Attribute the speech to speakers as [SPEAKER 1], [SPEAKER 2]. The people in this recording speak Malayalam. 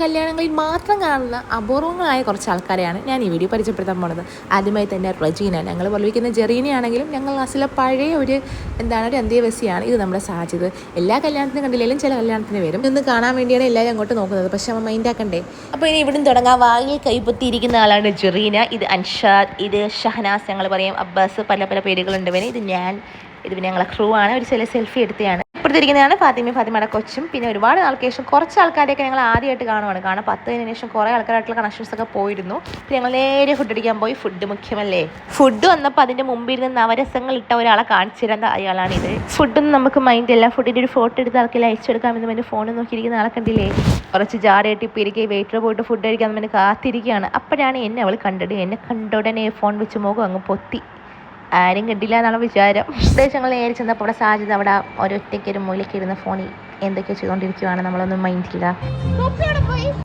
[SPEAKER 1] കല്യാണങ്ങളിൽ മാത്രം കാണുന്ന അപൂർവങ്ങളായ കുറച്ച് ആൾക്കാരെയാണ് ഞാൻ ഈ വീഡിയോ പരിചയപ്പെടുത്താൻ പോണത്. ആദ്യമായി തന്നെ റജീന, ഞങ്ങൾ വിളിക്കുന്ന ജെറീനയാണെങ്കിലും ഞങ്ങൾ ക്ലാസ്സിലെ പഴയ ഒരു ഒരു അന്തേവാസിയാണ്. ഇത് നമ്മുടെ സാജിദ്. എല്ലാ കല്യാണത്തിനും കണ്ടില്ലെങ്കിലും ചില കല്യാണത്തിന് വരും. ഇന്ന് കാണാൻ വേണ്ടിയാണ് എല്ലാവരും അങ്ങോട്ട് നോക്കുന്നത്. പക്ഷെ നമ്മൾ മൈൻഡ് ആക്കണ്ടേ. അപ്പോൾ ഇനി ഇവിടുന്ന് തുടങ്ങാൻ വായിൽ കൈപ്പൊത്തിയിരിക്കുന്ന ആളാണ് ജെറീന. ഇത് അൻഷാദ്, ഇത് ഷഹനാസ്, ഞങ്ങൾ പറയും അബ്ബാസ്, പല പല പേരുകളുണ്ട്. ഇത് ഞാൻ, ഇത് പിന്നെ ഞങ്ങളെ ക്രൂ ആണ്. ഒരു ചില സെൽഫി എടുത്തതാണ്. ഇപ്പോഴത്തിരിക്കുന്നതാണ് ഫാത്തിമയുടെ കൊച്ചും. പിന്നെ ഒരുപാട് ആൾക്ക് ശേഷം കുറച്ച് ആൾക്കാരെയൊക്കെ ഞങ്ങൾ ആദ്യമായിട്ട് കാണുവാണ്. കാരണം 10 ശേഷം കുറേ ആൾക്കാരായിട്ടുള്ള കണക്ഷൻസ് ഒക്കെ പോയിരുന്നു. പിന്നെ ഞങ്ങൾ നേരെ ഫുഡ് അടിക്കാൻ പോയി. ഫുഡ് മുഖ്യമല്ലേ. ഫുഡ് വന്നപ്പോൾ അതിൻ്റെ മുമ്പിരുന്ന് നവരസങ്ങൾ ഇട്ട ഒരാളെ കാണിച്ചിരുന്ന അയാളാണിത്. ഫുഡൊന്നും നമുക്ക് മൈൻഡ് അല്ല. ഫുഡിൻ്റെ ഒരു ഫോട്ടോ എടുത്ത് ആൾക്കെല്ലാം അയച്ചെടുക്കാമെന്ന് പറഞ്ഞ് ഫോണിൽ നോക്കിയിരിക്കുന്ന ആളെ കണ്ടില്ലേ. കുറച്ച് ജാടയായിട്ട് ഇപ്പോൾ ഇരിക്കുക. വെയിറ്റർ പോയിട്ട് ഫുഡ് കഴിക്കാമെന്ന് പറഞ്ഞ് കാത്തിരിക്കുകയാണ്. അപ്പോഴാണ് എന്നെ അവൾ കണ്ടത്. എന്നെ കണ്ട ഉടനെ ഫോൺ വെച്ച് മുഖം അങ്ങ് പൊത്തി. ആരും കണ്ടില്ല എന്നാണ് വിചാരം. ഞങ്ങൾ നേരെ ചെന്നപ്പോൾ അവിടെ സാജിദ് അവിടെ ഒരൊറ്റയ്ക്ക് ഒരു മൂലയ്ക്ക് ഇരുന്ന ഫോണിൽ എന്തൊക്കെയോ ചെയ്തുകൊണ്ടിരിക്കുകയാണ്. നമ്മളൊന്നും മൈൻഡില്ല.